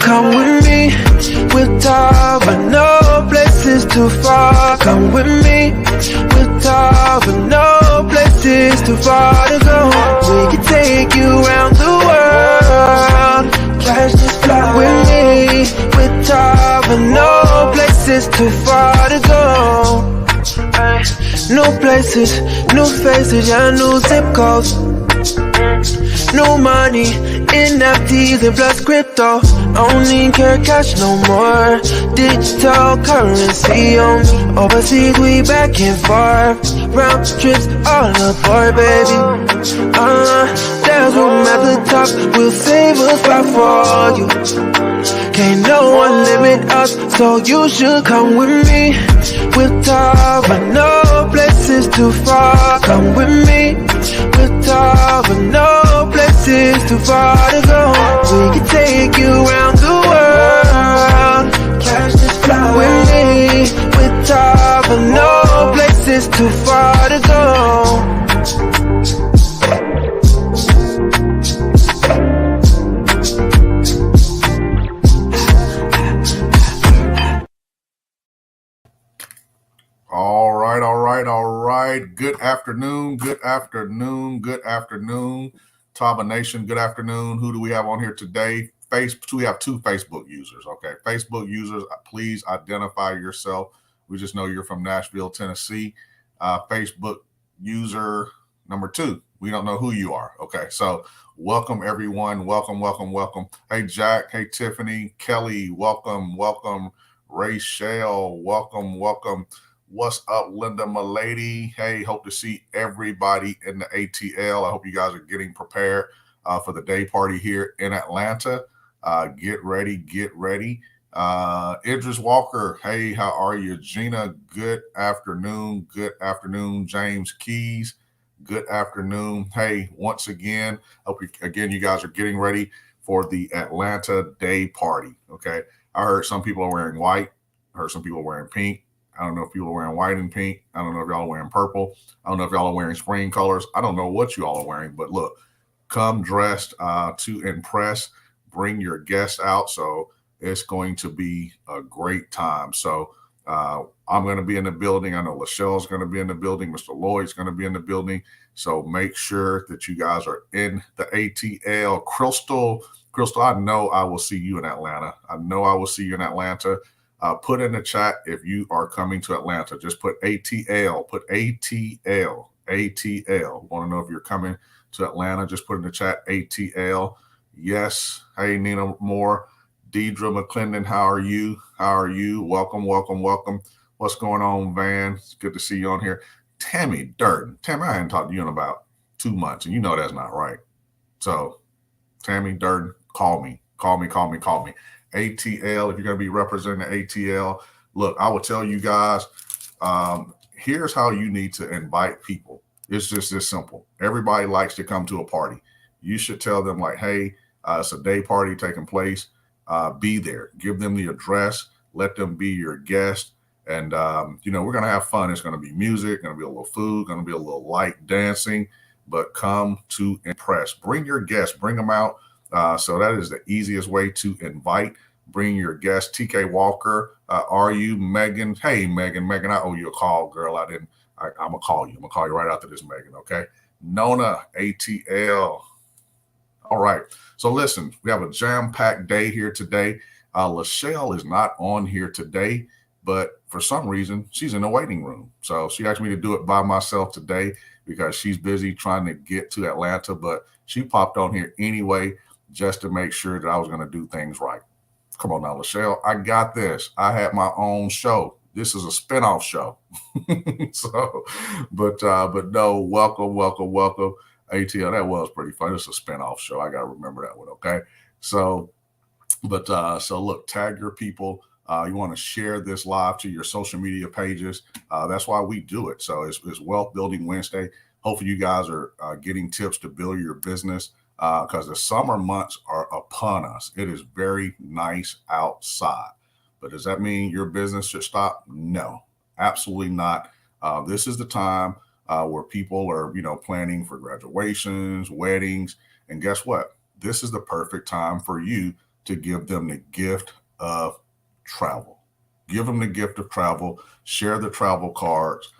come with me with Tava, no places too far. Come with me with Tava, no places too far to go. We can take you around the world, catch this fly with me with Tava, no places too far to go. New places, new faces, yeah, new zip codes. New money, NFTs and plus crypto. I don't need care cash no more. Digital currency on me. Overseas we back and forth. Round trips all aboard, baby. There's room at the top. We'll save a spot for you. Can't no one limit us, so you should come with me with Tava, no places too far. Come with me with Tava, no places too far to go. We can take you around the world, catch this fly with me with Tava, no places too far to go. All right. Good afternoon. Tava Nation, good afternoon. Who do we have on here today? We have two Facebook users. Okay. Facebook users, please identify yourself. We just know you're from Nashville, Tennessee. Facebook user number 2. We don't know who you are. Okay. So welcome everyone. Welcome. Hey, Jack. Hey, Tiffany, Kelly, welcome. Rachel, welcome. What's up, Linda, my lady? Hey, hope to see everybody in the ATL. I hope you guys are getting prepared for the day party here in Atlanta. Get ready. Idris Walker, hey, how are you? Gina, good afternoon. James Keys, good afternoon. Hey, once again, you guys are getting ready for the Atlanta day party, okay? I heard some people are wearing white. I heard some people are wearing pink. I don't know if people are wearing white and pink. I don't know if y'all are wearing purple. I don't know if y'all are wearing spring colors. I don't know what you all are wearing, but look, come dressed to impress. Bring your guests out. So it's going to be a great time. So I'm going to be in the building. I know Lachelle's going to be in the building. Mr. Lloyd's going to be in the building. So make sure that you guys are in the ATL. Crystal, I know I will see you in Atlanta. Put in the chat if you are coming to Atlanta. Just put ATL. Put ATL. Want to know if you're coming to Atlanta? Just put in the chat ATL. Yes. Hey, Nina Moore. Deidre McClendon, how are you? Welcome. What's going on, Van? It's good to see you on here. Tammy Durden. Tammy, I hadn't talked to you in about 2 months, and you know that's not right. So, Tammy Durden, call me. ATL, if you're going to be representing the ATL, look, I will tell you guys, here's how you need to invite people. It's just this simple. Everybody likes to come to a party. You should tell them like, hey, it's a day party taking place. Be there. Give them the address. Let them be your guest. And, we're going to have fun. It's going to be music, going to be a little food, going to be a little light dancing, but come to impress. Bring your guests. Bring them out. So that is the easiest way to invite. Bring your guest. TK Walker, are you? Megan, hey, Megan, I owe you a call, girl. I'm going to call you. I'm going to call you right after this, Megan, okay? Nona, ATL. All right. So listen, we have a jam-packed day here today. Lachelle is not on here today, but for some reason, she's in the waiting room. So she asked me to do it by myself today because she's busy trying to get to Atlanta, but she popped on here anyway, just to make sure that I was going to do things right. Come on now, Lachelle. I got this. I had my own show. This is a spinoff show. But no, welcome. ATL, that was pretty fun. It's a spinoff show. I got to remember that one. Okay. So look, tag your people. You want to share this live to your social media pages. That's why we do it. So it's Wealth Building Wednesday. Hopefully you guys are getting tips to build your business because the summer months are upon us. It is very nice outside. But does that mean your business should stop? No, absolutely not. This is the time where people are, planning for graduations, weddings. And guess what? This is the perfect time for you to give them the gift of travel. Give them the gift of travel. Share the travel cards.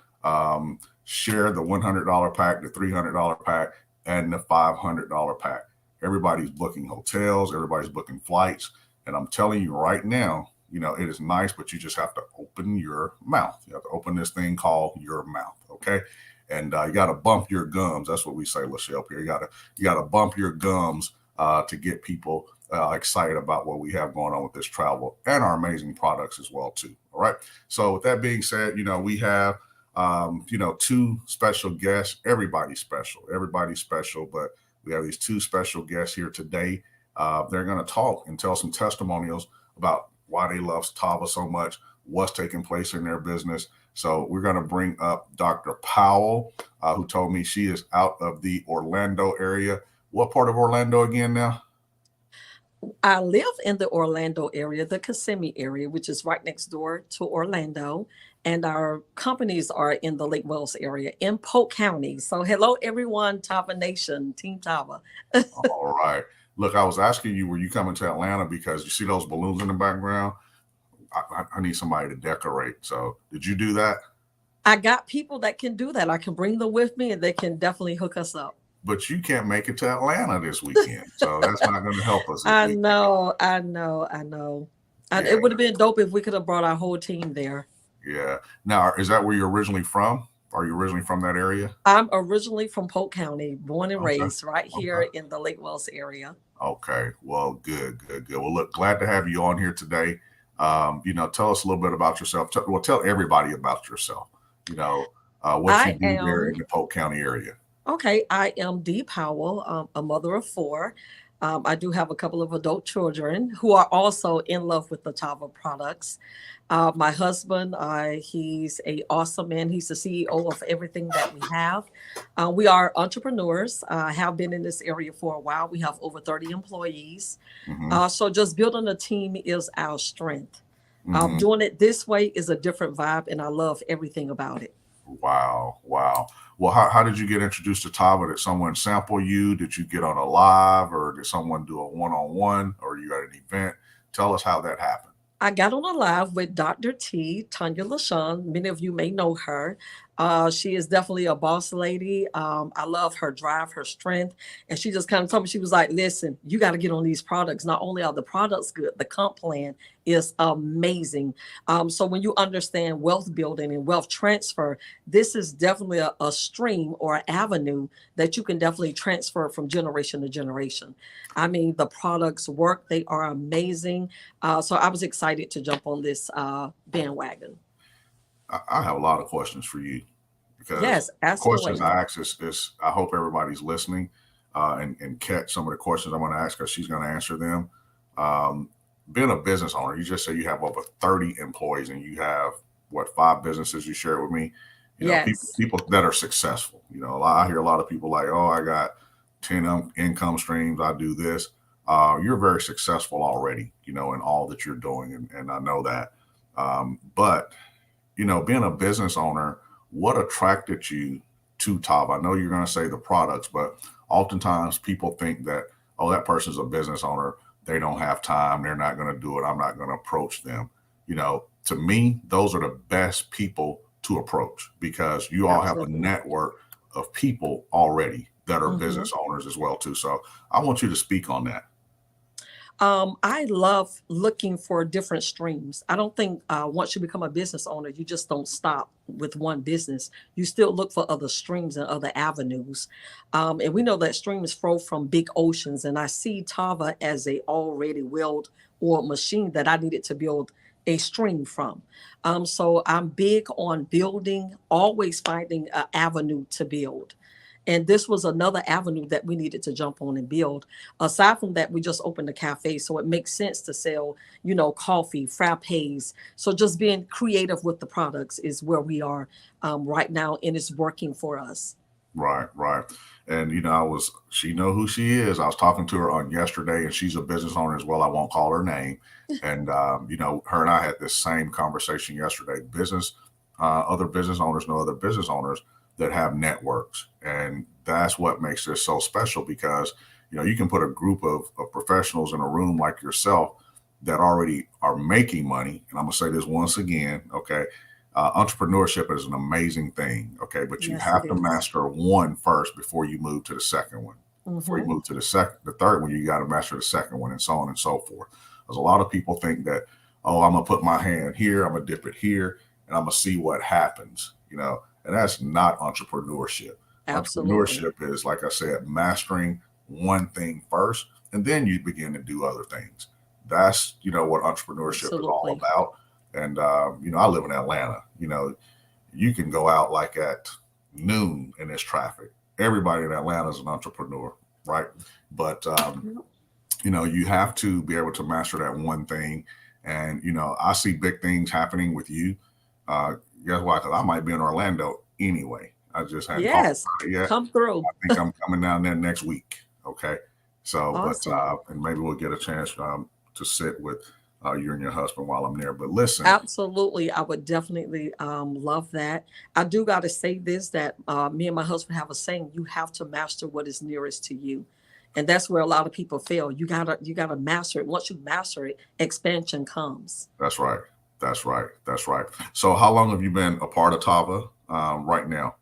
Share the $100 pack, the $300 pack, and the $500 pack. Everybody's booking hotels. Everybody's booking flights. And I'm telling you right now, it is nice, but you just have to open your mouth. You have to open this thing called your mouth. Okay. And you got to bump your gums. That's what we say, Lachelle, up here. You got to bump your gums to get people excited about what we have going on with this travel and our amazing products as well too. All right. So with that being said, we have, two special guests. Everybody's special, but we have these two special guests here today. They're going to talk and tell some testimonials about why they love Tava so much, what's taking place in their business. So we're going to bring up Dr. Powell, who told me she is out of the Orlando area. What part of Orlando again now? I live in the Orlando area, the Kissimmee area, which is right next door to Orlando. And our companies are in the Lake Wells area in Polk County. So hello, everyone, Tava Nation, Team Tava. All right. Look, I was asking you, were you coming to Atlanta? Because you see those balloons in the background? I need somebody to decorate. So did you do that? I got people that can do that. I can bring them with me and they can definitely hook us up. But you can't make it to Atlanta this weekend. So that's not going to help us. I know. Yeah. It would have been dope if we could have brought our whole team there. Yeah. Now, is that where you're originally from? Are you originally from that area? I'm originally from Polk County, born and raised right here in the Lake Wells area. Okay. Well, good. Well, look, glad to have you on here today. Tell us a little bit about yourself. Tell everybody about yourself. What you do there in the Polk County area. Okay. I am Dee Powell, a mother of 4. I do have a couple of adult children who are also in love with the Tava products. My husband, he's an awesome man. He's the CEO of everything that we have. We are entrepreneurs, have been in this area for a while. We have over 30 employees. Mm-hmm. So just building a team is our strength. Mm-hmm. Doing it this way is a different vibe, and I love everything about it. Wow. Well, how did you get introduced to Tava? Did someone sample you? Did you get on a live, or did someone do a one-on-one, or you at an event? Tell us how that happened. I got on a live with Dr. T, Tanya LaShawn. Many of you may know her. She is definitely a boss lady. I love her drive, her strength. And she just kind of told me, she was like, listen, you got to get on these products. Not only are the products good, the comp plan is amazing. So when you understand wealth building and wealth transfer, this is definitely a stream or an avenue that you can definitely transfer from generation to generation. I mean, the products work. They are amazing. So I was excited to jump on this bandwagon. I have a lot of questions for you, because yes, questions I ask is I hope everybody's listening and catch some of the questions I'm going to ask her. She's going to answer them. Being a business owner, you just say you have over 30 employees and you have 5 businesses you share with me. Yes. People that are successful. I hear a lot of people like, oh, I got 10 income streams. I do this. You're very successful already, in all that you're doing. And I know that. But being a business owner, what attracted you to Tava? I know you're going to say the products, but oftentimes people think that, oh, that person's a business owner. They don't have time. They're not going to do it. I'm not going to approach them. To me, those are the best people to approach, because you all have a network of people already that are business owners as well too. So I want you to speak on that. I love looking for different streams. I don't think once you become a business owner, you just don't stop with one business. You still look for other streams and other avenues. And we know that streams flow from big oceans. And I see Tava as a already well-oiled machine that I needed to build a stream from. So I'm big on building, always finding an avenue to build. And this was another avenue that we needed to jump on and build. Aside from that, we just opened a cafe. So it makes sense to sell, coffee, frappes. So just being creative with the products is where we are right now. And it's working for us. Right. And, she know who she is. I was talking to her on yesterday, and she's a business owner as well. I won't call her name. And, her and I had this same conversation yesterday. Other business owners know other business owners that have networks. And that's what makes this so special, because, you can put a group of professionals in a room like yourself that already are making money. And I'm gonna say this once again, okay? Entrepreneurship is an amazing thing, okay? But you Yes, have it to is. master one first before you move to the second one. Before you Mm-hmm. move to the third one, you got to master the second one, and so on and so forth. Because a lot of people think that, oh, I'm gonna put my hand here, I'm gonna dip it here, and I'm gonna see what happens, and that's not entrepreneurship. Absolutely. Entrepreneurship is, like I said, mastering one thing first, and then you begin to do other things. That's what entrepreneurship is all Absolutely. about. And I live in Atlanta. You can go out like at noon in this traffic. Everybody in Atlanta is an entrepreneur, right? But Yep. you have to be able to master that one thing. And I see big things happening with you. Uh, Guess why? Because I might be in Orlando anyway. I just hadn't talked Yes. about it yet. Come through. I think I'm coming down there next week. Okay. So, but Awesome. and maybe we'll get a chance to sit with you and your husband while I'm there. But listen, Absolutely. I would definitely love that. I do got to say this that me and my husband have a saying, you have to master what is nearest to you. And that's where a lot of people fail. You gotta master it. Once you master it, expansion comes. that's right. That's right. That's right. So, how long have you been a part of Tava right now?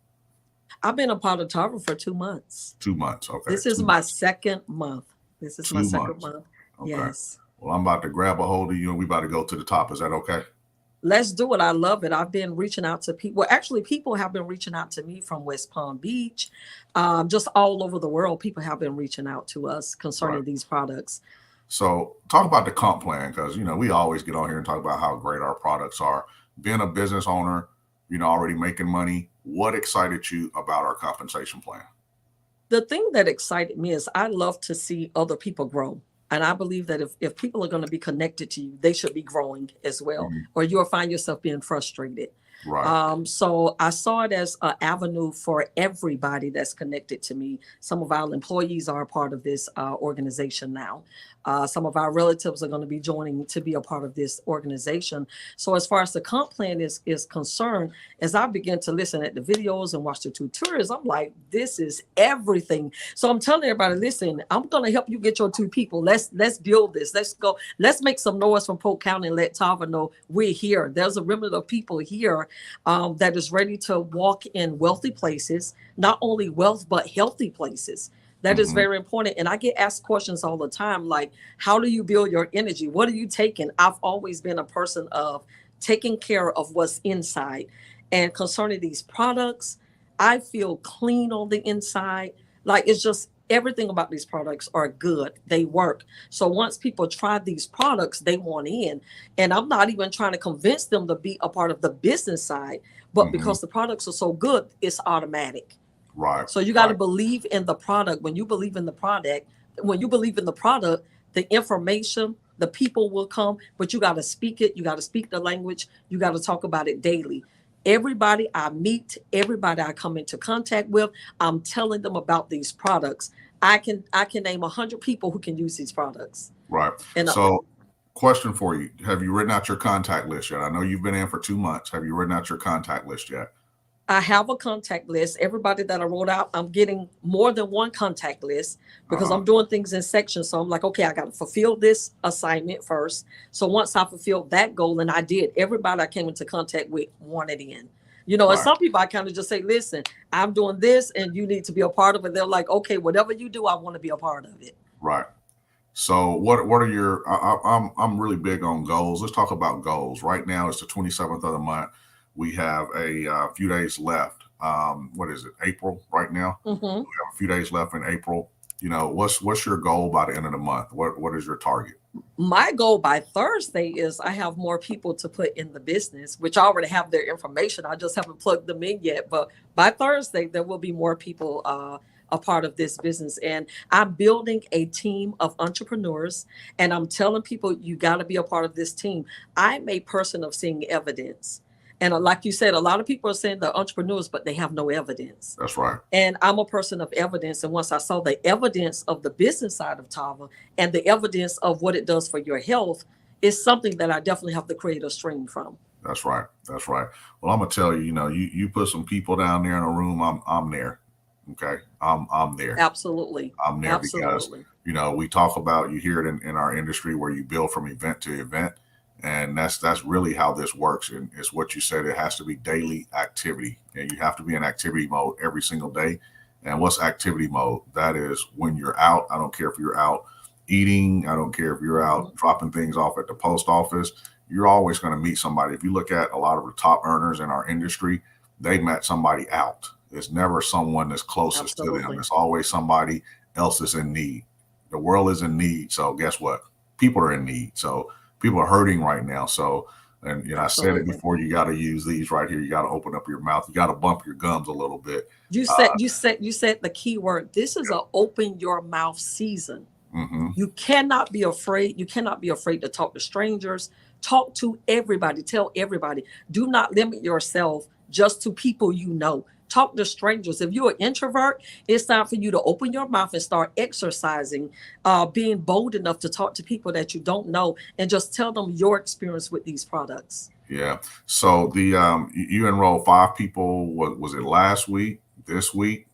I've been a part of Tava for 2 months. 2 months. Okay. This is my second month. This is my Two second months. month. Okay. Yes. Well, I'm about to grab a hold of you and we about to go to the top. Is that okay? Let's do it. I love it. I've been reaching out to people. Well, actually, people have been reaching out to me from West Palm Beach, just all over the world. People have been reaching out to us Right. concerning these products. So, talk about the comp plan because, we always get on here and talk about how great our products are. Being a business owner, already making money, what excited you about our compensation plan? The thing that excited me is I love to see other people grow. And I believe that if people are going to be connected to you, they should be growing as well, Mhm. or you'll find yourself being frustrated. Right. So I saw it as an avenue for everybody that's connected to me. Some of our employees are a part of this organization now. Some of our relatives are going to be joining to be a part of this organization. So as far as the comp plan is concerned, as I begin to listen at the videos and watch the tutorials, I'm like, this is everything. So I'm telling everybody, listen, I'm going to help you get your two people. Let's build this. Let's go. Let's make some noise from Polk County and let Tava know we're here. There's a remnant of people here that is ready to walk in wealthy places, not only wealth, but healthy places. That is Hmm. very important. And I get asked questions all the time like, how do you build your energy? What are you taking? I've always been a person of taking care of what's inside. And concerning these products, I feel clean on the inside. Like it's just everything about these products are good. They work. So once people try these products, they want in. And I'm not even trying to convince them to be a part of the business side, but Hmm. because the products are so good, it's automatic. Right. So you got to Right. believe in the product. When you believe in the product, the information, the people will come, but you got to speak it. You got to speak the language. You got to talk about it daily. Everybody I meet, everybody I come into contact with, I'm telling them about these products. I can name 100 people who can use these products. Right. And So, question for you: have you written out your contact list yet? I know you've been in for 2 months. Have you written out your contact list yet? I have a contact list. Everybody that I wrote out, I'm getting more than one contact list because Uh-huh. I'm doing things in sections. So I'm like, okay, I got to fulfill this assignment first. So once I fulfilled that goal, and I did, everybody I came into contact with wanted in. And Right. some people I kind of just say, listen, I'm doing this and you need to be a part of it. They're like, okay, whatever you do, I want to be a part of it. Right. So, what are your? I'm really big on goals. Let's talk about goals. Right now, it's the 27th of the month. We have a few days left. What is it? April right now. Hmm. We have a few days left in April. What's your goal by the end of the month? What is your target? My goal by Thursday is I have more people to put in the business, which I already have their information. I just haven't plugged them in yet. But by Thursday, there will be more people a part of this business. And I'm building a team of entrepreneurs. And I'm telling people, you got to be a part of this team. I'm a person of seeing evidence. And like you said, a lot of people are saying they're entrepreneurs, but they have no evidence. That's right. And I'm a person of evidence. And once I saw the evidence of the business side of Tava and the evidence of what it does for your health, it's something that I definitely have to create a stream from. That's right. That's right. Well, I'm gonna tell you. You put some people down there in a room. I'm there. Okay. I'm there. Absolutely. I'm there because, Absolutely. we talk about, you hear it in our industry where you build from event to event. And that's really how this works. And it's what you said, it has to be daily activity. And you have to be in activity mode every single day. And what's activity mode? That is when you're out. I don't care if you're out eating. I don't care if you're out dropping things off at the post office. You're always going to meet somebody. If you look at a lot of the top earners in our industry, they met somebody out. It's never someone that's closest to them. Absolutely. It's always somebody else is in need. The world is in need. So guess what? People are in need. So people are hurting right now. So, and I said it Absolutely. before, you got to use these right here. You got to open up your mouth. You got to bump your gums a little bit. You said the key word. This is a open your mouth season. Mm-hmm. You cannot be afraid. You cannot be afraid to talk to strangers. Talk to everybody. Tell everybody. Do not limit yourself just to people you know. Talk to strangers. If you're an introvert, it's time for you to open your mouth and start exercising, being bold enough to talk to people that you don't know and just tell them your experience with these products. Yeah. So you enrolled 5 people. What was it, last week? This week?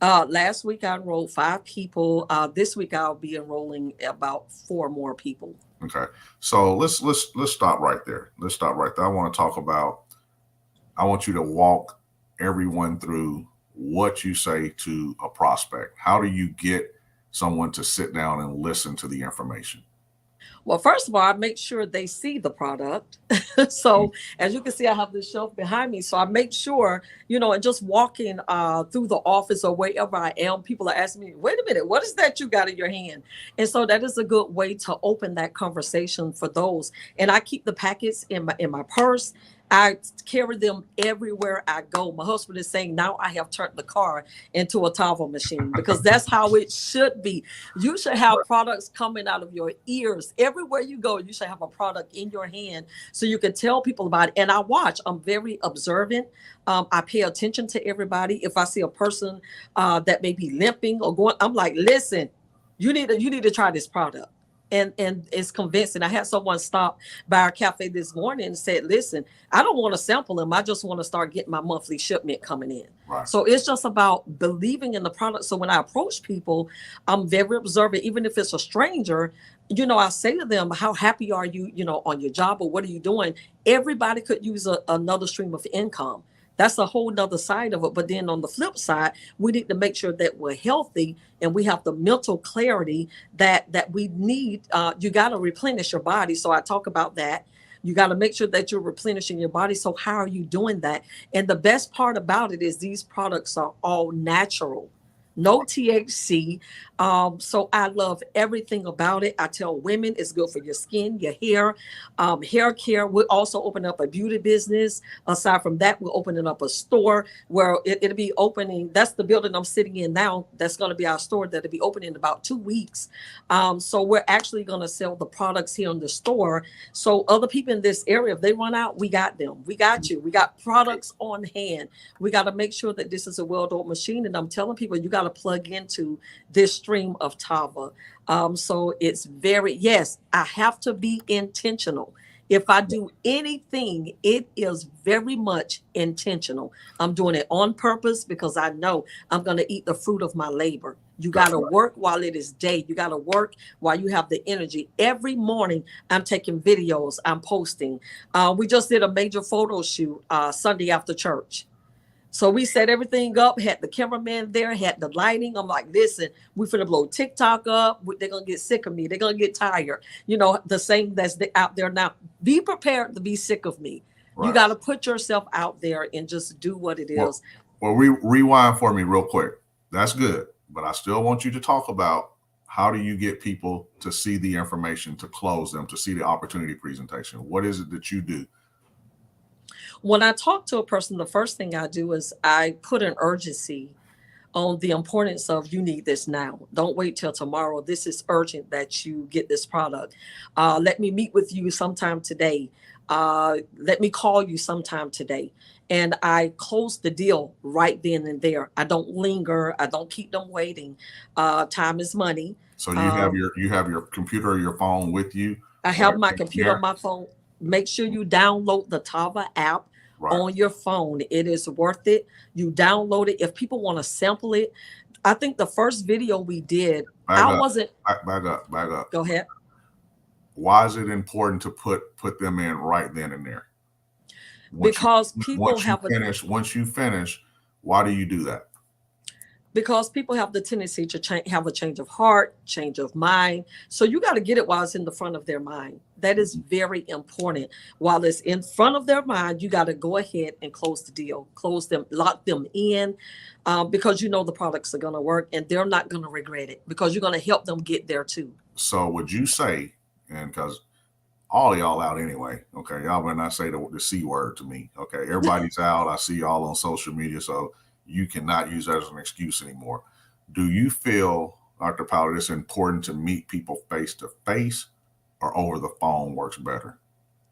Last week I enrolled 5 people. This week I'll be enrolling about 4 more people. Okay. So let's stop right there. Let's stop right there. I want you to walk everyone through what you say to a prospect. How do you get someone to sit down and listen to the information? Well, first of all, I make sure they see the product. So as you can see, I have this shelf behind me. So I make sure, and just walking through the office or wherever I am, people are asking me, wait a minute, what is that you got in your hand? And so that is a good way to open that conversation for those. And I keep the packets in my purse. I carry them everywhere I go. My husband is saying now I have turned the car into a Tava machine because that's how it should be. You should have products coming out of your ears. Everywhere you go, you should have a product in your hand so you can tell people about it. And I watch. I'm very observant. I pay attention to everybody. If I see a person that may be limping or going, I'm like, listen, you need to try this product. And it's convincing. I had someone stop by our cafe this morning and said, listen, I don't want to sample them. I just want to start getting my monthly shipment coming in. Right. So it's just about believing in the product. So when I approach people, I'm very observant. Even if it's a stranger, I say to them, how happy are you, on your job, or what are you doing? Everybody could use another stream of income. That's a whole nother side of it. But then on the flip side, we need to make sure that we're healthy and we have the mental clarity that we need. You got to replenish your body. So I talk about that. You got to make sure that you're replenishing your body. So how are you doing that? And the best part about it is these products are all natural. No THC. So I love everything about it. I tell women it's good for your skin, your hair, hair care. We're also opening up a beauty business. Aside from that, we're opening up a store where it'll be opening. That's the building I'm sitting in now. That's going to be our store that'll be opening in about 2 weeks. So we're actually going to sell the products here in the store. So other people in this area, if they run out, we got them. We got you. We got products on hand. We got to make sure that this is a well-oiled machine. And I'm telling people, you got to plug into this stream of Tava. So it's yes, I have to be intentional. If I do anything, it is very much intentional. I'm doing it on purpose because I know I'm going to eat the fruit of my labor. You got to work while it is day. You got to work while you have the energy. Every morning, I'm taking videos. I'm posting. We just did a major photo shoot Sunday after church. So we set everything up, had the cameraman there, had the lighting. I'm like, listen, we finna blow TikTok up. They're going to get sick of me. They're going to get tired. The same that's out there now. Be prepared to be sick of me. Right. You got to put yourself out there and just do what it is. Well, rewind for me real quick. That's good. But I still want you to talk about how do you get people to see the information, to close them, to see the opportunity presentation? What is it that you do? When I talk to a person, the first thing I do is I put an urgency on the importance of you need this now. Don't wait till tomorrow. This is urgent that you get this product. Let me meet with you sometime today. Let me call you sometime today. And I close the deal right then and there. I don't linger. I don't keep them waiting. Time is money. So you have your computer or your phone with you? I have my computer on my phone. Make sure you download the Tava app Right. on your phone. It is worth it. You download it. If people want to sample it, I think the first video we did, Back I up. wasn't. Back up. Go ahead. Why is it important to put them in right then and there? Because people have Once you finish, why do you do that? Because people have the tendency to have a change of heart, change of mind. So you got to get it while it's in the front of their mind. That is very important. While it's in front of their mind, you got to go ahead and close the deal, close them, lock them in, because you know the products are going to work and they're not going to regret it because you're going to help them get there too. So would you say, and because all of y'all out anyway, okay, y'all better not say the C word to me, okay? Everybody's out. I see y'all on social media, so you cannot use that as an excuse anymore. Do you feel, Dr. Powder, it's important to meet people face to face or over the phone works better?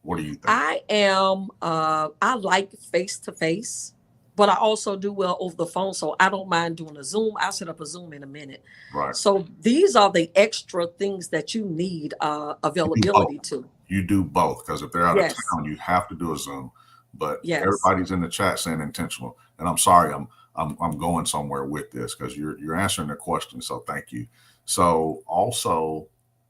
What do you think? I like face to face, but I also do well over the phone. So I don't mind doing a Zoom. I'll set up a Zoom in a minute. Right. So these are the extra things that you need availability to. You do both, because if they're out Yes. of town, you have to do a Zoom. But Yes. everybody's in the chat saying intentional. And I'm sorry, I'm going somewhere with this because you're answering the question. So thank you. So also,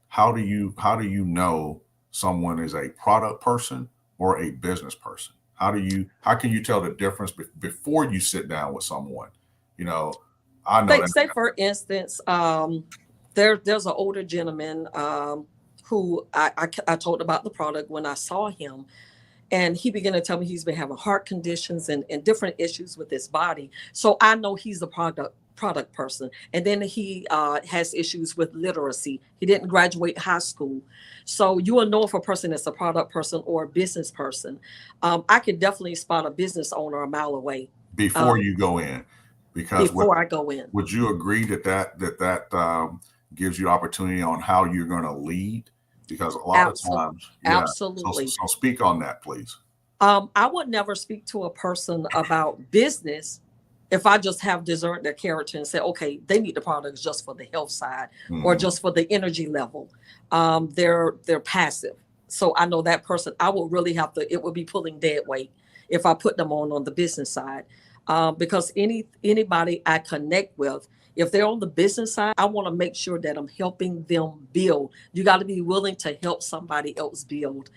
how do you know someone is a product person or a business person? How can you tell the difference before you sit down with someone? You know, I know Say for instance, there's an older gentleman who I told about the product when I saw him. And he began to tell me he's been having heart conditions and different issues with his body. So I know he's a product person. And then he has issues with literacy. He didn't graduate high school. So you will know if a person is a product person or a business person. I can definitely spot a business owner a mile away. Before you go in. Because before I go in. Would you agree that gives you opportunity on how you're going to lead? Because a lot of times, absolutely. So speak on that, please. I would never speak to a person about business if I just have discerned their character and say, okay, they need the products just for the health side or just for the energy level. They're passive. So I know that person, I would really have to, it would be pulling dead weight if I put them on the business side. Because anybody I connect with, if they're on the business side, I want to make sure that I'm helping them build. You got to be willing to help somebody else build.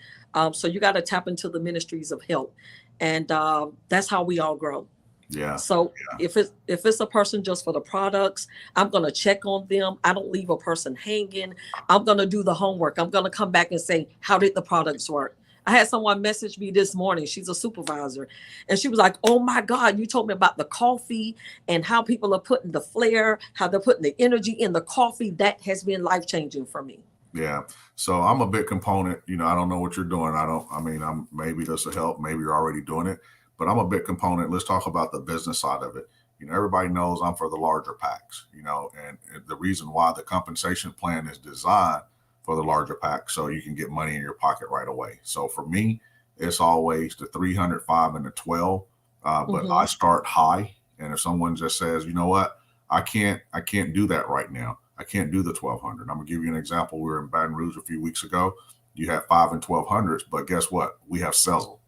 So you got to tap into the ministries of help. And that's how we all grow. Yeah. So if it's a person just for the products, I'm going to check on them. I don't leave a person hanging. I'm going to do the homework. I'm going to come back and say, how did the products work? I had someone message me this morning. She's a supervisor. And she was like, oh my God, you told me about the coffee and how people are putting the flair, how they're putting the energy in the coffee. That has been life-changing for me. Yeah. So I'm a big component. You know, I don't know what you're doing. I'm maybe this will help. Maybe you're already doing it, but I'm a big component. Let's talk about the business side of it. You know, everybody knows I'm for the larger packs, you know, and the reason why the compensation plan is designed for the larger pack, so you can get money in your pocket right away. So for me, it's always the 300, 5, and the 12. But I start high. And if someone just says, you know what, I can't do that right now. I can't do the 1200. I'm gonna give you an example. We were in Baton Rouge a few weeks ago. You have 5 and 1200s, but guess what? We have Sezzle.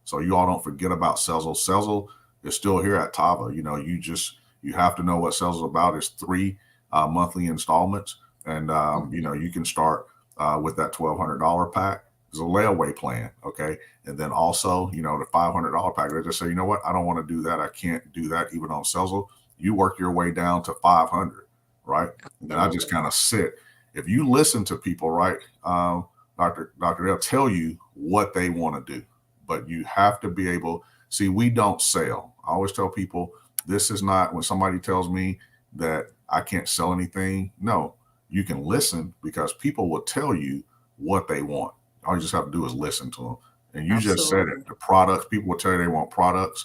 So you all don't forget about Sezzle. Sezzle is still here at Tava. You know, you have to know what Sezzle is about. It's 3 monthly installments. And, you know, you can start with that $1,200 pack. It's a layaway plan. Okay. And then also, you know, the $500 pack, they just say, you know what? I don't want to do that. I can't do that even on Sezzle. You work your way down to 500, right? And then I just kind of sit. If you listen to people, right, Doctor, they'll tell you what they want to do, but you have to be able, see, we don't sell. I always tell people, this is not when somebody tells me that I can't sell anything. No. You can listen because people will tell you what they want. All you just have to do is listen to them. And you just said it, the products, people will tell you they want products.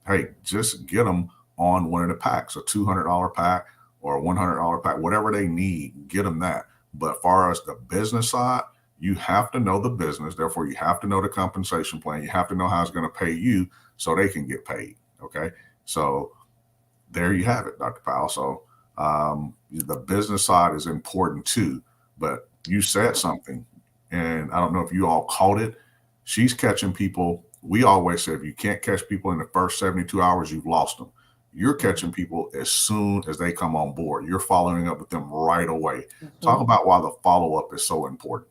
Hey, just get them on one of the packs, a $200 pack or a $100 pack, whatever they need, get them that. But as far as the business side, you have to know the business. Therefore, you have to know the compensation plan. You have to know how it's going to pay you so they can get paid. Okay. So there you have it, Dr. Powell. So, the business side is important too, but you said something and I don't know if you all caught it. She's catching people We always say if you can't catch people in the first 72 hours, you've lost them. You're catching people as soon as they come on board. You're following up with them right away. Talk about why the follow-up is so important.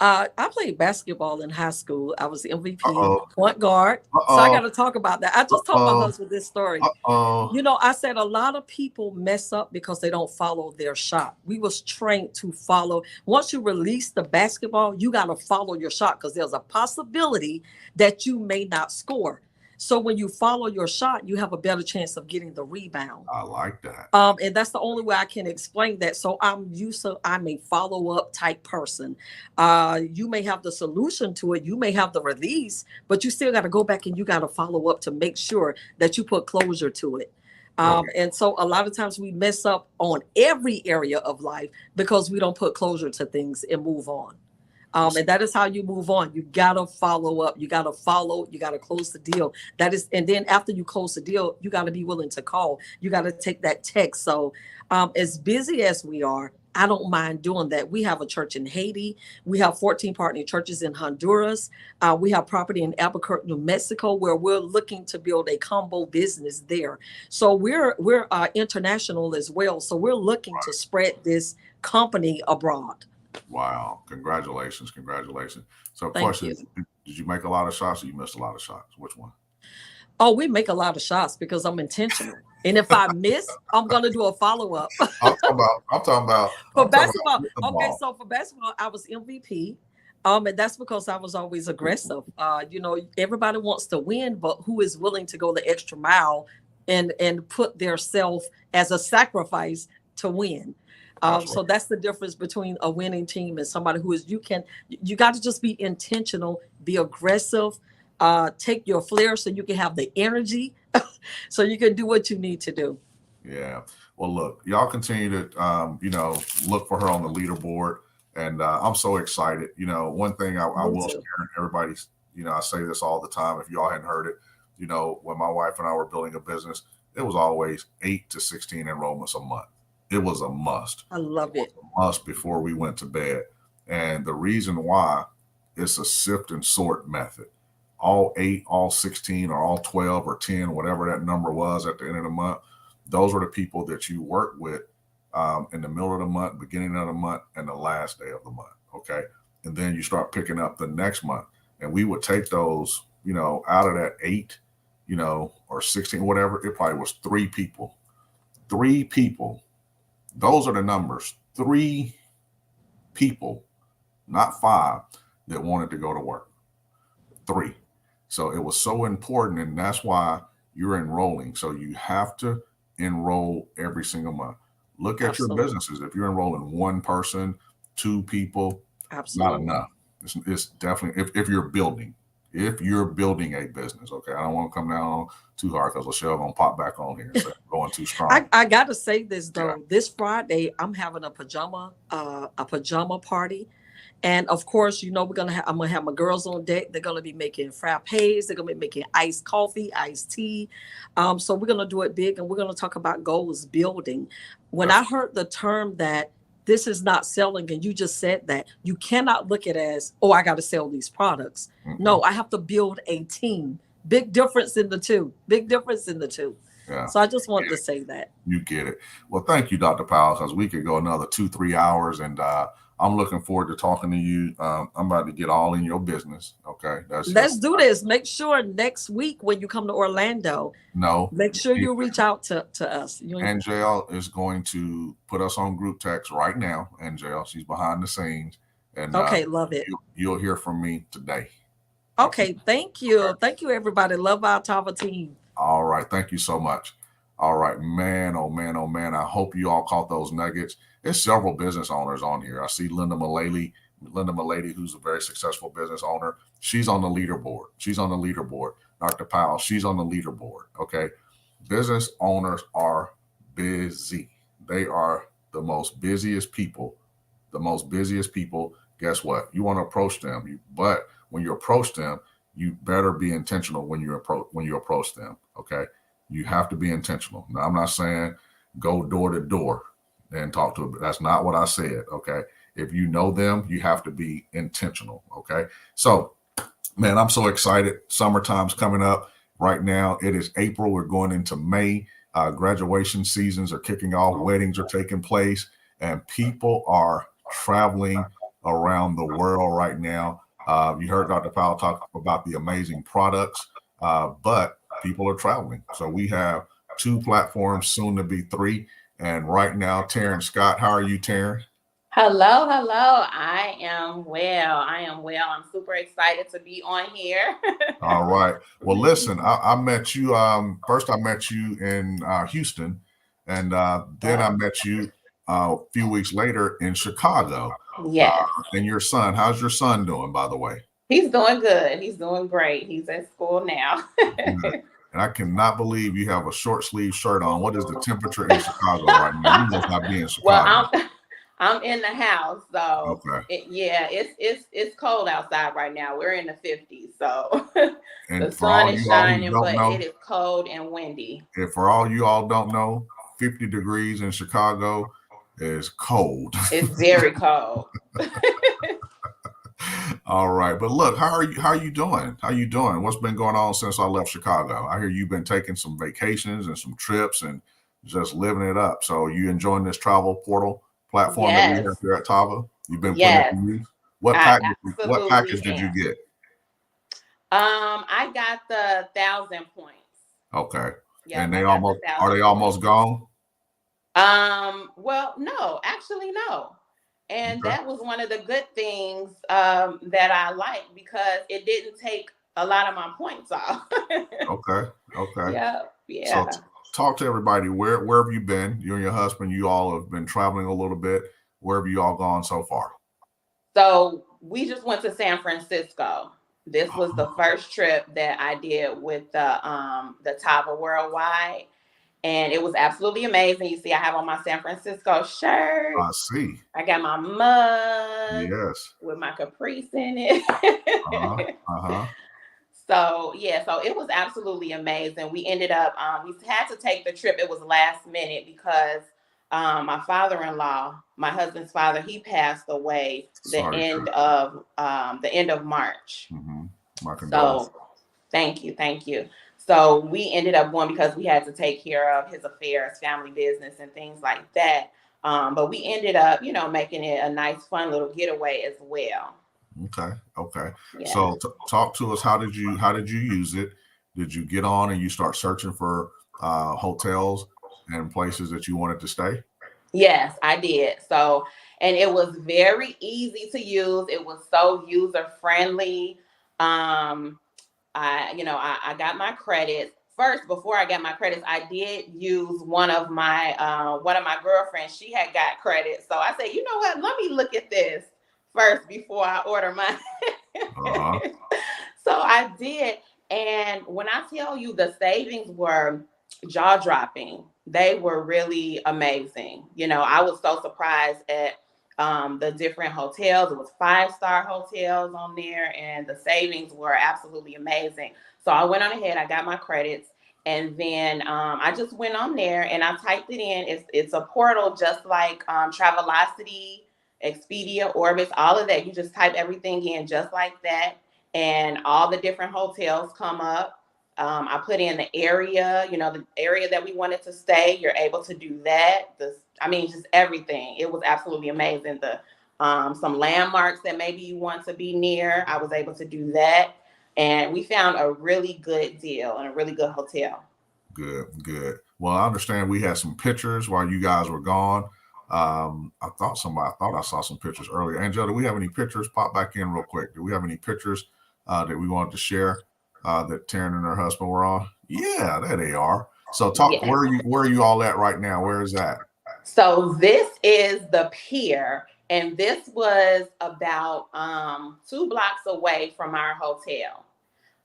I played basketball in high school. I was the MVP, Uh-oh. point guard. So I got to talk about that. I just told my husband this story. You know, I said a lot of people mess up because they don't follow their shot. We was trained to follow. Once you release the basketball, you got to follow your shot because there's a possibility that you may not score. So when you follow your shot, you have a better chance of getting the rebound. I like that. And that's the only way I can explain that. So I'm a follow-up type person. You may have the solution to it, you may have the release, but you still got to go back and you got to follow up to make sure that you put closure to it. And so a lot of times we mess up on every area of life because we don't put closure to things and move on. And that is how you move on. You gotta follow up. You gotta follow. You gotta close the deal. And then after you close the deal, you gotta be willing to call. You gotta take that text. So, as busy as we are, I don't mind doing that. We have a church in Haiti. We have 14 partner churches in Honduras. We have property in Albuquerque, New Mexico, where we're looking to build a combo business there. So we're international as well. So we're looking to spread this company abroad. Wow. Congratulations. So question, did you make a lot of shots or you missed a lot of shots? Which one? Oh, we make a lot of shots because I'm intentional. And if I miss, I'm going to do a follow-up. I'm talking about for basketball. Okay, so for basketball, I was MVP. And that's because I was always aggressive. You know, everybody wants to win, but who is willing to go the extra mile and put their self as a sacrifice to win? So that's the difference between a winning team and somebody who is, you got to just be intentional, be aggressive, take your flair so you can have the energy so you can do what you need to do. Yeah. Well, look, y'all continue to, look for her on the leaderboard. And I'm so excited. You know, one thing I will share, everybody, I say this all the time. If y'all hadn't heard it, when my wife and I were building a business, it was always 8 to 16 enrollments a month. It was a must. I love it. A must before we went to bed. And the reason why, it's a sift and sort method. All 8, all 16, or all 12 or 10, whatever that number was at the end of the month, those were the people that you work with in the middle of the month, beginning of the month, and the last day of the month. Okay. And then you start picking up the next month. And we would take those, out of that 8, or 16, whatever, it probably was 3 people. 3 people. Those are the numbers. 3 people, not 5, that wanted to go to work. 3. So it was so important, and that's why you're enrolling. So you have to enroll every single month. Look at your businesses. If you're enrolling 1 person, 2 people, not enough. It's definitely, if you're building a business, okay? I don't want to come down too hard because Lachelle gonna pop back on here and say I'm going too strong. I got to say this though. Yeah. This Friday, I'm having a pajama party. And of course, I'm gonna have my girls on deck. They're gonna be making frappes. They're gonna be making iced coffee, iced tea. So we're gonna do it big, and we're gonna talk about goals building. When I heard the term that this is not selling, and you just said that, you cannot look at it as, I got to sell these products. Mm-hmm. No, I have to build a team. Big difference in the two. Yeah. So I just wanted to say that. You get it. Well, thank you, Dr. Powell, because we could go another 2-3 hours, and I'm looking forward to talking to you. I'm about to get all in your business. Okay. Let's do this. Make sure next week when you come to Orlando, make sure you reach out to us. Angel is going to put us on group text right now. Angel, she's behind the scenes. And love it. You'll hear from me today. Okay. Thank you. Okay. Thank you, everybody. Love our Tava team. All right. Thank you so much. All right, man. Oh, man. I hope you all caught those nuggets. There's several business owners on here. I see Linda Mullally, who's a very successful business owner. She's on the leaderboard. Dr. Powell, she's on the leaderboard. Okay. Business owners are busy. They are the most busiest people. Guess what? You want to approach them. But when you approach them, you better be intentional when you approach them. Okay. You have to be intentional. Now, I'm not saying go door to door and talk to them. That's not what I said. Okay. If you know them, you have to be intentional. Okay. So Man, I'm so excited. Summertime's coming up right now. It is April. We're going into May. Graduation seasons are kicking off. Weddings are taking place, and people are traveling around the world right now. You heard Dr. Powell talk about the amazing products, but people are traveling. So we have 2 platforms, soon to be 3. And right now, Taryn Scott, how are you, Taryn? Hello, hello. I am well. I'm super excited to be on here. All right. Well, listen, I met you. First, I met you in Houston, and then I met you a few weeks later in Chicago. Yes. And your son, how's your son doing, by the way? He's doing good. He's doing great. He's at school now. Good. And I cannot believe you have a short sleeve shirt on. What is the temperature in Chicago right now? You must not be in Chicago. Well, I'm in the house, so Okay. It's cold outside right now. We're in the 50s, so And the for all sun is you all who shining, don't but know, it is cold and windy. if for all you all don't know, 50 degrees in Chicago is cold. It's very cold. All right. But look, how are you doing? How you doing? What's been going on since I left Chicago? I hear you've been taking some vacations and some trips and just living it up. So you enjoying this travel portal platform that we have here at Tava? You've been putting it to use? What package did you get? I got the 1,000 points. Okay. Yeah, and are they almost gone? Well, no, actually, no. And Okay. that was one of the good things that I liked, because it didn't take a lot of my points off. Okay. Yeah. So talk to everybody. Where have you been? You and your husband, you all have been traveling a little bit. Where have you all gone so far? So we just went to San Francisco. This was the first trip that I did with the Tava Worldwide. And it was absolutely amazing. You see, I have on my San Francisco shirt. I see. I got my mug. Yes. With my Caprice in it. So it was absolutely amazing. We ended up, we had to take the trip. It was last minute because my father-in-law, my husband's father, he passed away the end of March. Mm-hmm. My condolences. So thank you. So we ended up going because we had to take care of his affairs, family business, and things like that. But we ended up, making it a nice, fun little getaway as well. Okay. Yeah. So talk to us. How did you use it? Did you get on and you start searching for hotels and places that you wanted to stay? Yes, I did. So, and it was very easy to use. It was so user friendly. I got my credits. First, before I got my credits, I did use one of my girlfriends. She had got credits. So I said, you know what? Let me look at this first before I order mine. So I did. And when I tell you, the savings were jaw-dropping. They were really amazing. I was so surprised at the different hotels. It was 5-star hotels on there, and the savings were absolutely amazing. So I went on ahead, I got my credits, and then I just went on there and I typed it in. It's a portal just like Travelocity, Expedia, Orbitz, all of that. You just type everything in just like that, and all the different hotels come up. I put in the area, the area that we wanted to stay. You're able to do that. Just everything. It was absolutely amazing. Some landmarks that maybe you want to be near, I was able to do that. And we found a really good deal and a really good hotel. Good. Well, I understand we had some pictures while you guys were gone. I thought I saw some pictures earlier. Angela, do we have any pictures? Pop back in real quick. Do we have any pictures that we wanted to share that Taryn and her husband were on? Yeah, there they are. So where are you all at right now? Where is that? So this is the pier, and this was about 2 blocks away from our hotel.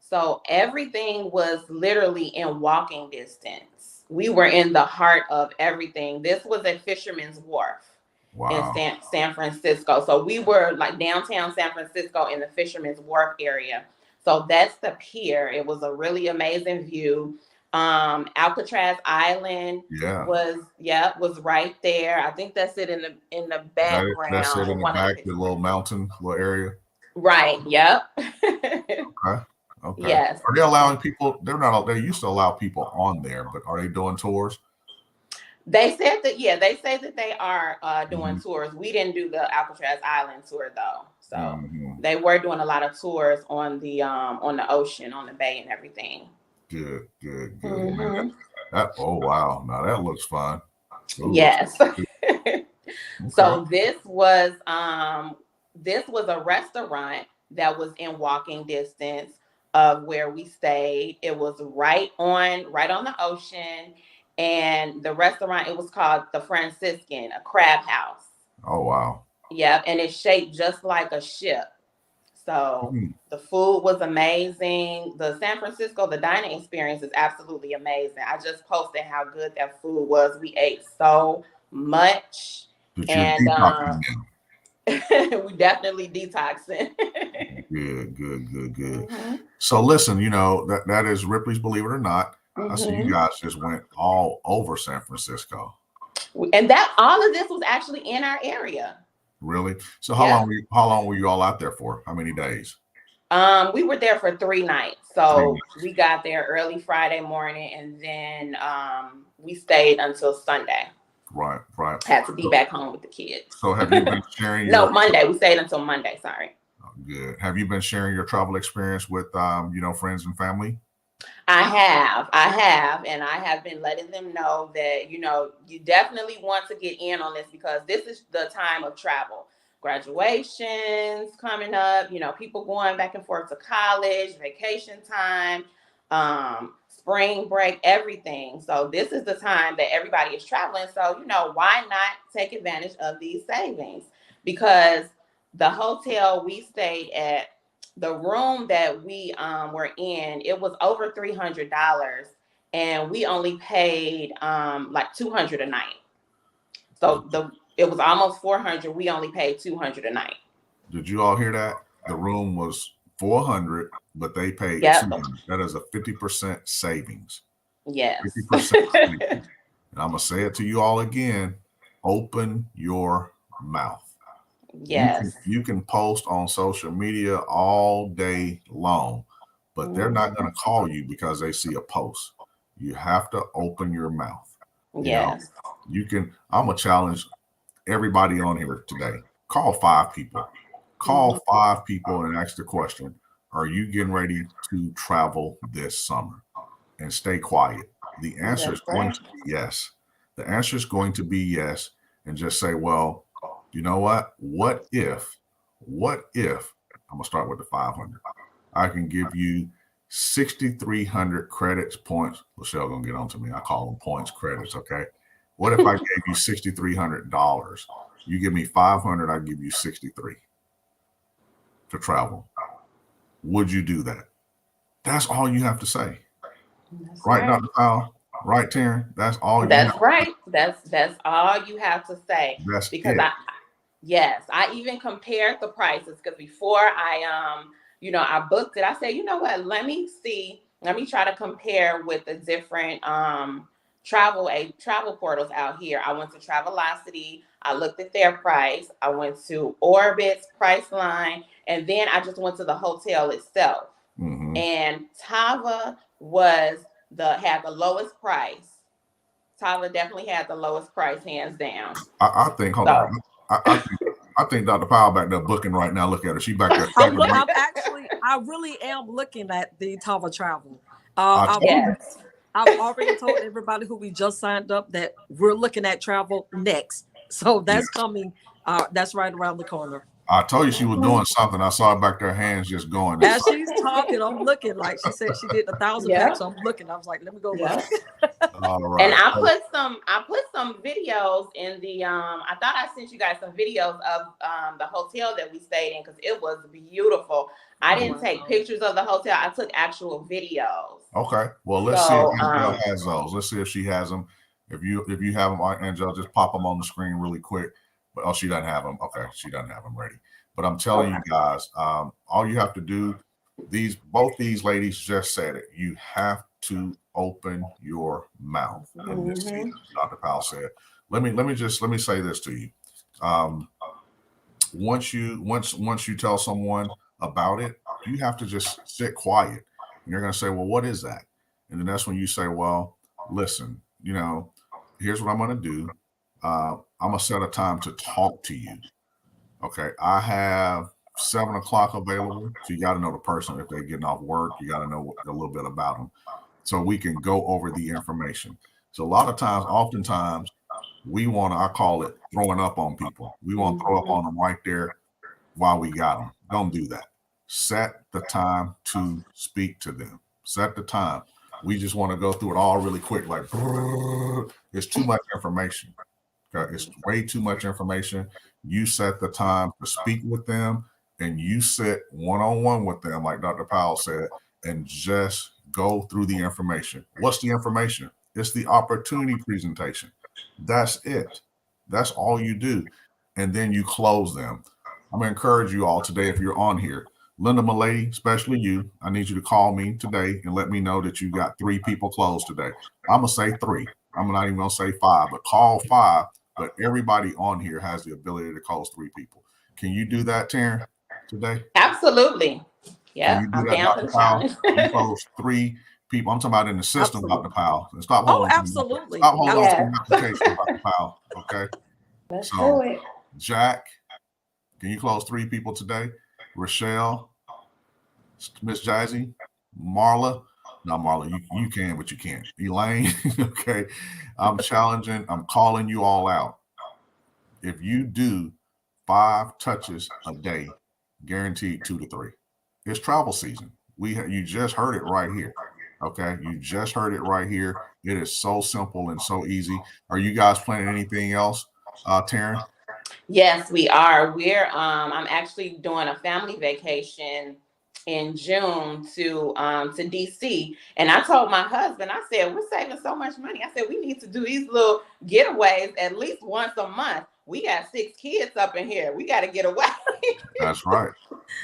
So everything was literally in walking distance. We were in the heart of everything. This was at Fisherman's Wharf. Wow. In San Francisco. So we were like downtown San Francisco in the Fisherman's Wharf area. So that's the pier. It was a really amazing view. Alcatraz Island was right there. I think that's it in the background. That's it in the back, the little mountain, little area. Right. Yep. Okay. Okay. Yes. Are they allowing people? They're not. They used to allow people on there, but are they doing tours? They said that, yeah, they say that they are doing Mhm. tours. We didn't do the Alcatraz Island tour though. So Mhm. they were doing a lot of tours on the ocean, on the bay and everything. Good, good, good. Man, Hmm. oh wow. Now that looks fun. Those looks Yes. good. Okay. So this was a restaurant that was in walking distance of where we stayed. It was right on the ocean, and the restaurant, it was called the Franciscan, a crab house. Oh wow. Yep, and it's shaped just like a ship. So Mhm. the food was amazing. The San Francisco, the dining experience is absolutely amazing. I just posted how good that food was. We ate so much, But you're and detoxing now. we definitely detoxing. Good, good, good, good. Hmm. So listen, that is Ripley's Believe It or Not. I see you Hmm. guys just went all over San Francisco. And that all of this was actually in our area. Really? So Yeah. how long were you all out there for? How many days? We were there for 3 nights. 3 So nights. we got there early Friday morning, and then we stayed until Sunday. Right, right. Had to be back home with the kids. So have you been sharing No, Monday. We stayed until Monday. Sorry. good? Have you been sharing your travel experience with friends and family? I have, and I have been letting them know that, you definitely want to get in on this because this is the time of travel. Graduations coming up, people going back and forth to college, vacation time, spring break, everything. So this is the time that everybody is traveling. So, why not take advantage of these savings? Because the hotel we stayed at, the room that we were in, it was over $300, and we only paid like $200 a night. So it was almost $400. We only paid $200 a night. Did you all hear that? The room was $400, but they paid Yep. $200. That is a 50% savings. Yes. 50% savings. And I'm gonna say it to you all again. Open your mouth. Yes. You can post on social media all day long, but they're not going to call you because they see a post. You have to open your mouth. Yes. I'm gonna challenge everybody on here today. Call 5 people. Call 5 people and ask the question, are you getting ready to travel this summer? And stay quiet. The answer is going to be yes. The answer is going to be yes. And just say, well, you know what? What if I'm gonna start with the 500? I can give you 6,300 credits, points. Lachelle gonna get on to me. I call them points, credits. Okay. What if I gave you $6,300? You give me 500, I give you 63 to travel. Would you do that? That's all you have to say. That's Right, Dr. Powell? Right, Taryn? That's all you That's have right. That's all you have to say. That's Because it. I even compared the prices because before I booked it, I said, you know what, let me try to compare with the different travel portals out here. I went to Travelocity, I looked at their price, I went to Orbit's Priceline, and then I just went to the hotel itself. Mhm. And Tava had the lowest price. Tava definitely had the lowest price, hands down. I think, hold on. I think Dr. Powell back there booking right now. Look at her. She back there. I really am looking at the Tava travel. I've already told everybody who we just signed up that we're looking at travel next. So that's coming. That's right around the corner. I told you she was doing something. I saw her back there, hands just going. As she's talking, I'm looking like she said she did 1,000 packs. So I'm looking. I was like, let me go look. All right. And I put some videos in the I thought I sent you guys some videos of the hotel that we stayed in because it was beautiful. I didn't take pictures of the hotel. I took actual videos. Okay. Well, let's see if Angela has those. Let's see if she has them. If you have them, Angela, just pop them on the screen really quick. But she doesn't have them. Okay, she doesn't have them ready. But I'm telling you guys, all you have to do, both these ladies just said it. You have to open your mouth in this season, Dr. Powell said. Let me say this to you. Once you tell someone about it, you have to just sit quiet. And you're going to say, well, what is that? And then that's when you say, well, listen, here's what I'm going to do. I'm going to set a time to talk to you. Okay. I have 7 o'clock available. So you got to know the person. If they're getting off work, you got to know a little bit about them so we can go over the information. So oftentimes we want to, I call it throwing up on people. We want to throw up on them right there while we got them. Don't do that. Set the time to speak to them. Set the time. We just want to go through it all really quick. Like, it's too much information. Okay? It's way too much information. You set the time to speak with them, and you sit one-on-one with them, like Dr. Powell said, and just go through the information. What's the information? It's the opportunity presentation. That's it. That's all you do. And then you close them. I'm going to encourage you all today, if you're on here, Linda Malady, especially you, I need you to call me today and let me know that you got 3 people closed today. I'm going to say 3. I'm not even going to say 5, but call 5. But everybody on here has the ability to close 3 people. Can you do that, Taryn, today? Absolutely. Yeah, I'm down for the challenge. You close 3 people. I'm talking about in the system, Absolutely. Dr. Powell. And stop holding absolutely. Stop holding Yes. on to the application, Dr. Powell. Okay. Let's So, do it. Jack, can you close 3 people today? Rochelle, Miss Jazzy, Marla. Not Marla, you can, but you can't. Elaine, okay. I'm calling you all out. If you do 5 touches a day, guaranteed 2 to 3. It's travel season. You just heard it right here. Okay, you just heard it right here. It is so simple and so easy. Are you guys planning anything else, Taryn? Yes, we are. I'm actually doing a family vacation in June to DC. And I told my husband, I said, we're saving so much money. I said, we need to do these little getaways at least once a month. We got 6 kids up in here. We got to get away. That's right.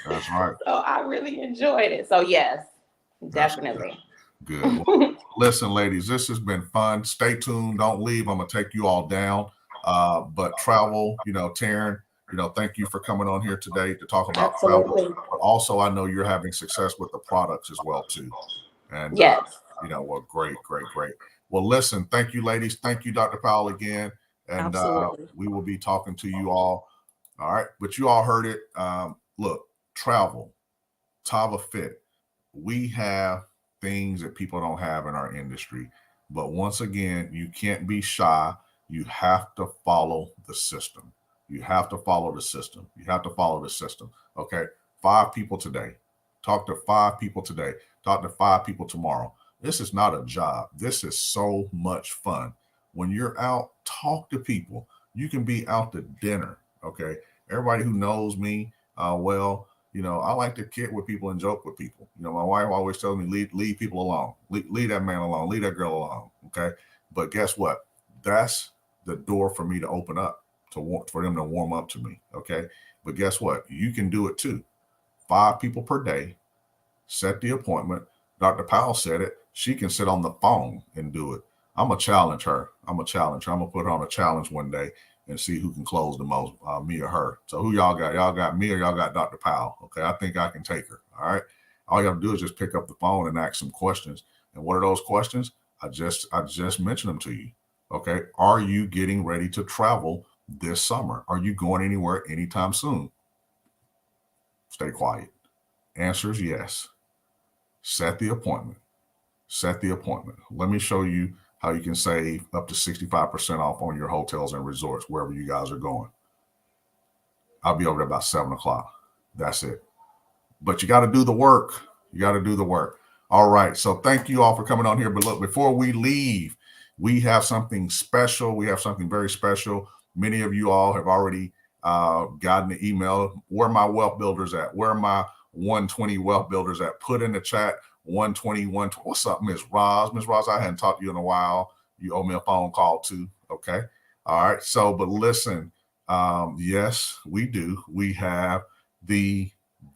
That's right. So I really enjoyed it. So yes, definitely. Good. Well, listen, ladies, this has been fun. Stay tuned. Don't leave. I'm going to take you all down. But travel, Taryn, thank you for coming on here today to talk about Absolutely. travel. But also, I know you're having success with the products as well, too. And, yes. Well, great. Well, listen, thank you, ladies. Thank you, Dr. Powell, again. And we will be talking to you all. All right. But you all heard it. Look, travel, Tava Fit. We have things that people don't have in our industry. But once again, you can't be shy. You have to follow the system. You have to follow the system. Okay. 5 people today. Talk to 5 people today. Talk to 5 people tomorrow. This is not a job. This is so much fun. When you're out, talk to people. You can be out to dinner. Okay. Everybody who knows me, I like to kid with people and joke with people. My wife always tells me, leave people alone. Leave that man alone. Leave that girl alone. Okay. But guess what? That's the door for me to open up for them to warm up to me. Okay. But guess what? You can do it too. 5 people per day. Set the appointment. Dr. Powell said it. She can sit on the phone and do it. I'm going to challenge her. I'm going to put her on a challenge one day and see who can close the most, me or her. So who y'all got? Y'all got me or y'all got Dr. Powell? Okay, I think I can take her. All right. All you have to do is just pick up the phone and ask some questions. And what are those questions? I just mentioned them to you. Okay. Are you getting ready to travel this summer? Are you going anywhere anytime soon? Stay quiet. Answer is yes. Set the appointment. Let me show you how you can save up to 65% off on your hotels and resorts, wherever you guys are going. I'll be over there about 7 o'clock. That's it. But you got to do the work. All right. So thank you all for coming on here. But look, before we leave, we have something special. We have something very special. Many of you all have already gotten the email. Where are my wealth builders at? Where are my 120 wealth builders at? Put in the chat 120. What's up, Miss Roz? Miss Roz, I hadn't talked to you in a while. You owe me a phone call too. Okay. All right. So, but listen, yes, we do. We have the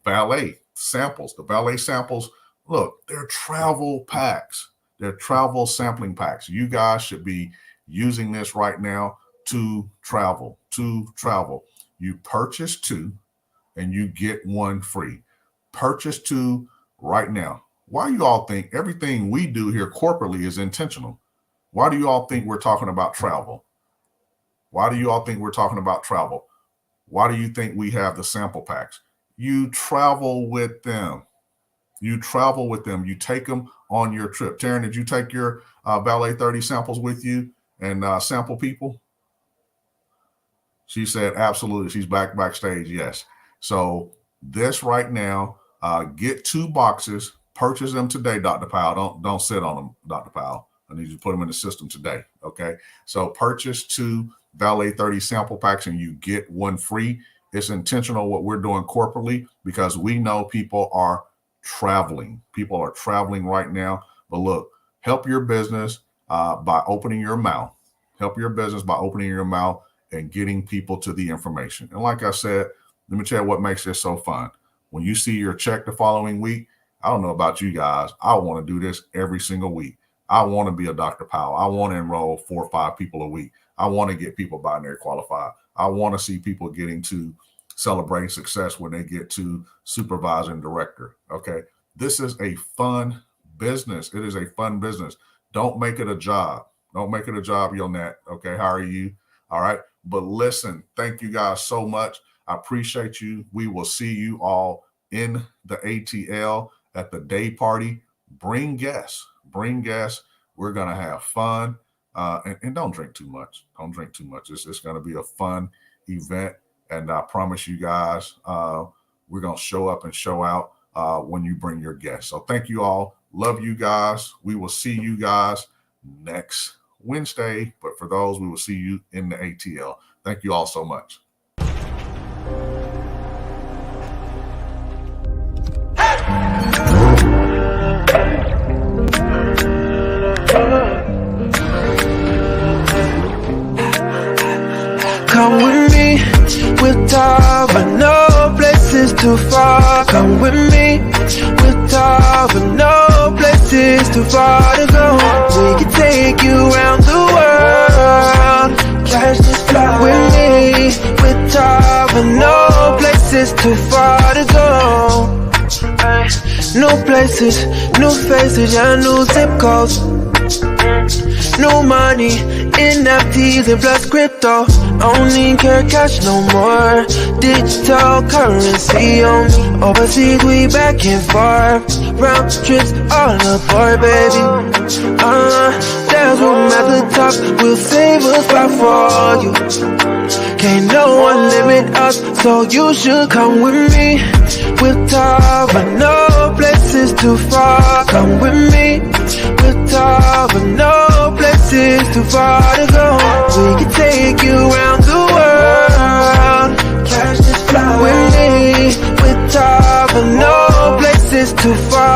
valet samples. The valet samples, look, they're travel packs. They're travel sampling packs. You guys should be using this right now to travel. You purchase 2 and you get 1 free. Purchase to right now. Why do you all think everything we do here corporately is intentional? Why do you all think we're talking about travel? Why do you all think we're talking about travel? Why do you think we have the sample packs? You travel with them. You travel with them. You take them on your trip. Taryn, did you take your Valet 30 samples with you and sample people? She said, absolutely. She's backstage. Yes. So this right now, get 2 boxes, purchase them today, Dr. Powell. Don't sit on them, Dr. Powell. I need you to put them in the system today. Okay. So purchase 2 Valet 30 sample packs and you get 1 free. It's intentional what we're doing corporately because we know people are traveling. People are traveling right now. But look, help your business by opening your mouth. Help your business by opening your mouth and getting people to the information. And like I said, let me tell you what makes this so fun. When you see your check the following week, I don't know about you guys. I want to do this every single week. I want to be a Dr. Powell. I want to enroll 4 or 5 people a week. I want to get people binary qualified. I want to see people getting to celebrating success when they get to supervisor and director. Okay. This is a fun business. It is a fun business. Don't make it a job. Don't make it a job, Yonette. Okay. How are you? All right. But listen, thank you guys so much. I appreciate you. We will see you all in the ATL at the day party. Bring guests. Bring guests. We're going to have fun. And don't drink too much. Don't drink too much. It's going to be a fun event. And I promise you guys, we're going to show up and show out when you bring your guests. So thank you all. Love you guys. We will see you guys next Wednesday. But for those, we will see you in the ATL. Thank you all so much. Come with me, with Tava, no places too far. Come with me, with Tava, no places too far to go. We can take you around the world, catch this flight with me, with Tava, no places too far to go. New places, new faces, yeah, new zip codes. No money, NFTs and plus crypto. Only care cash no more. Digital currency on me. Overseas we back and forth. Round trips all aboard, baby. There's room at the top. We'll save a spot for you. Can't no one limit us, so you should come with me. With Tava, no places too far. Come with me. With Tava, no places too far to go. We can take you around the world, catch this flight with me. With Tava, no places too far.